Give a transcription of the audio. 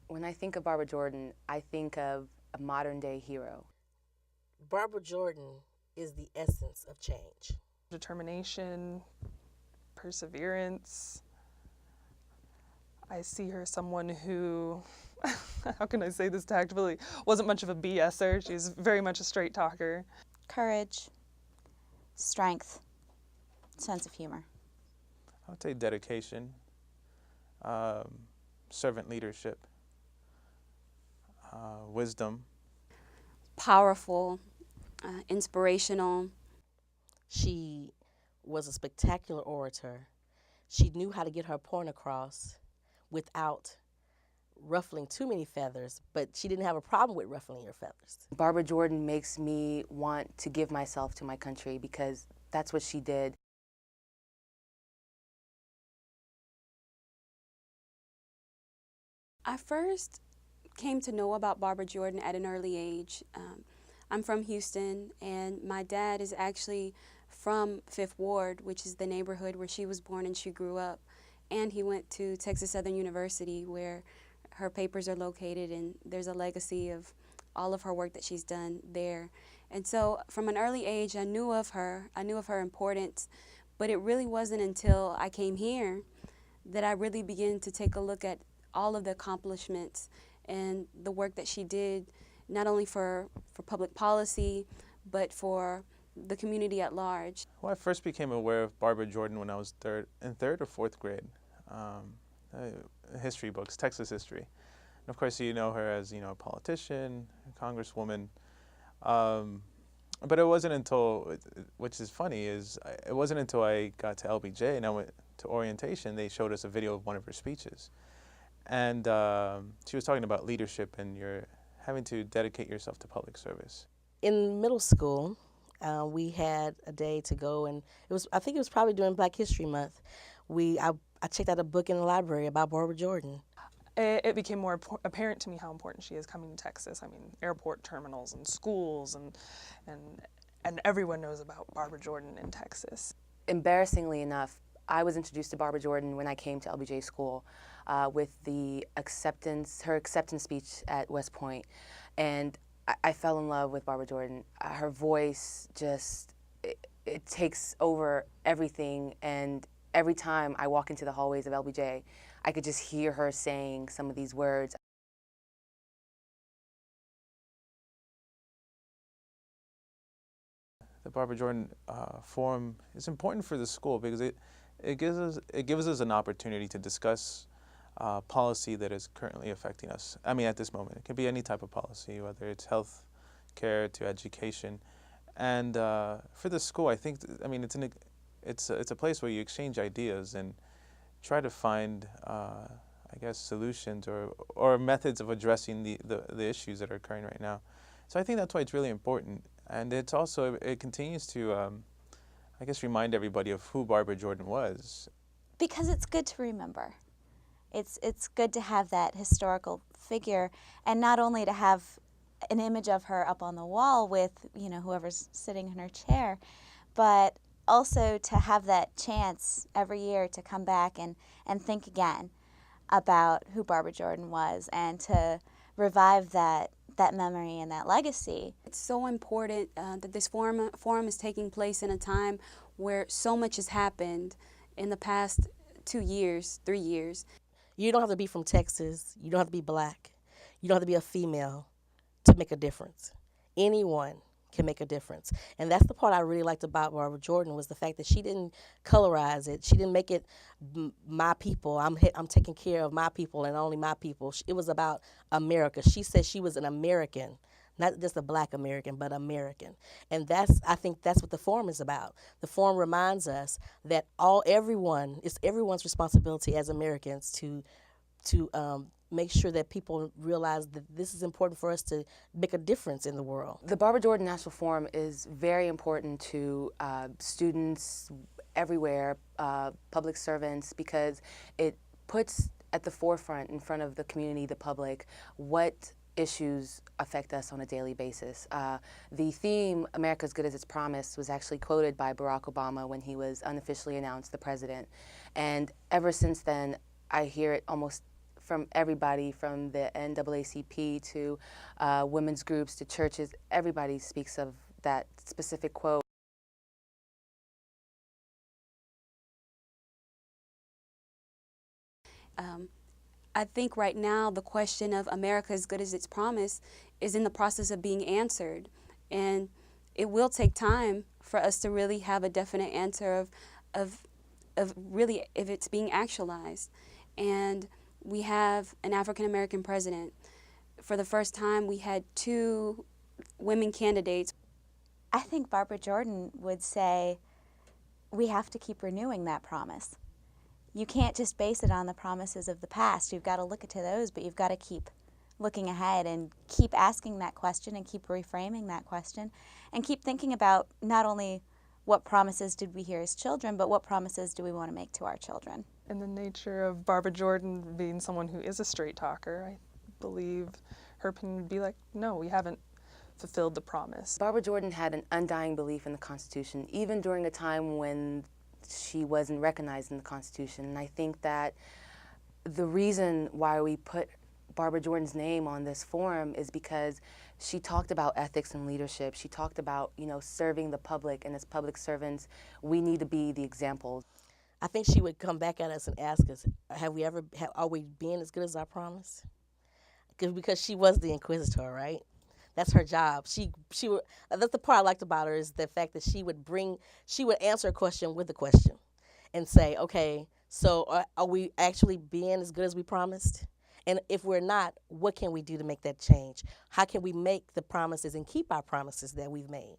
When I think of Barbara Jordan, I think of a modern day hero. Barbara Jordan is the essence of change. Determination, perseverance. I see her someone who, how can I say this tactfully, wasn't much of a BSer. She's very much a straight talker. Courage, strength, sense of humor. I would say dedication, servant leadership, wisdom. Powerful, inspirational. She was a spectacular orator. She knew how to get her point across without ruffling too many feathers, but she didn't have a problem with ruffling your feathers. Barbara Jordan makes me want to give myself to my country because that's what she did. I first came to know about Barbara Jordan at an early age. I'm from Houston, and my dad is actually from Fifth Ward, which is the neighborhood where she was born and she grew up. And he went to Texas Southern University, where her papers are located, and there's a legacy of all of her work that she's done there. And so from an early age, I knew of her importance, but it really wasn't until I came here that I really began to take a look at all of the accomplishments and the work that she did, not only for public policy, but for the community at large. Well, I first became aware of Barbara Jordan when I was in third or fourth grade. History books, Texas history. And of course, you know her as, a politician, a congresswoman. But it wasn't until, which is funny, it wasn't until I got to LBJ and I went to orientation, they showed us a video of one of her speeches. And she was talking about leadership and you're having to dedicate yourself to public service. In middle school, we had a day to go, and I think it was probably during Black History Month. I checked out a book in the library about Barbara Jordan. It became more apparent to me how important she is coming to Texas. I mean, airport terminals and schools, and everyone knows about Barbara Jordan in Texas. Embarrassingly enough, I was introduced to Barbara Jordan when I came to LBJ School with her acceptance speech at West Point, and I fell in love with Barbara Jordan. Her voice just, it takes over everything, and every time I walk into the hallways of LBJ, I could just hear her saying some of these words. The Barbara Jordan Forum is important for the school because it gives us an opportunity to discuss policy that is currently affecting us. I mean, at this moment, it can be any type of policy, whether it's health care to education. And for the school, I think, it's a place where you exchange ideas and try to find, solutions or methods of addressing the issues that are occurring right now. So I think that's why it's really important. And it continues to, remind everybody of who Barbara Jordan was. Because it's good to remember. It's good to have that historical figure, and not only to have an image of her up on the wall with, whoever's sitting in her chair, but also to have that chance every year to come back and think again about who Barbara Jordan was and to revive that memory and that legacy. It's so important that this forum is taking place in a time where so much has happened in the past 2 years, 3 years. You don't have to be from Texas. You don't have to be Black. You don't have to be a female to make a difference. Anyone can make a difference. And that's the part I really liked about Barbara Jordan, was the fact that she didn't colorize it. She didn't make it my people. I'm taking care of my people and only my people. It was about America. She said she was an American, not just a Black American, but American. And I think that's what the forum is about. The forum reminds us that it's everyone's responsibility as Americans to make sure that people realize that this is important for us to make a difference in the world. The Barbara Jordan National Forum is very important to students everywhere, public servants, because it puts at the forefront, in front of the community, the public, what issues affect us on a daily basis. The theme, America's Good as Its Promise, was actually quoted by Barack Obama when he was unofficially announced the president. And ever since then, I hear it almost from everybody, from the NAACP to women's groups to churches. Everybody speaks of that specific quote. I think right now the question of America as good as its promise is in the process of being answered. And it will take time for us to really have a definite answer of really if it's being actualized. And we have an African American president. For the first time, we had 2 women candidates. I think Barbara Jordan would say we have to keep renewing that promise. You can't just base it on the promises of the past. You've got to look to those, but you've got to keep looking ahead and keep asking that question and keep reframing that question and keep thinking about not only what promises did we hear as children, but what promises do we want to make to our children. In the nature of Barbara Jordan being someone who is a straight talker, I believe her opinion would be like, no, we haven't fulfilled the promise. Barbara Jordan had an undying belief in the Constitution, even during a time when she wasn't recognized in the Constitution. And I think that the reason why we put Barbara Jordan's name on this forum is because she talked about ethics and leadership. She talked about, serving the public, and as public servants, we need to be the example. I think she would come back at us and ask us, are we being as good as our promise? Because she was the inquisitor, right? That's her job. That's the part I liked about her, is the fact that she would answer a question with a question and say, okay, so are we actually being as good as we promised? And if we're not, what can we do to make that change? How can we make the promises and keep our promises that we've made?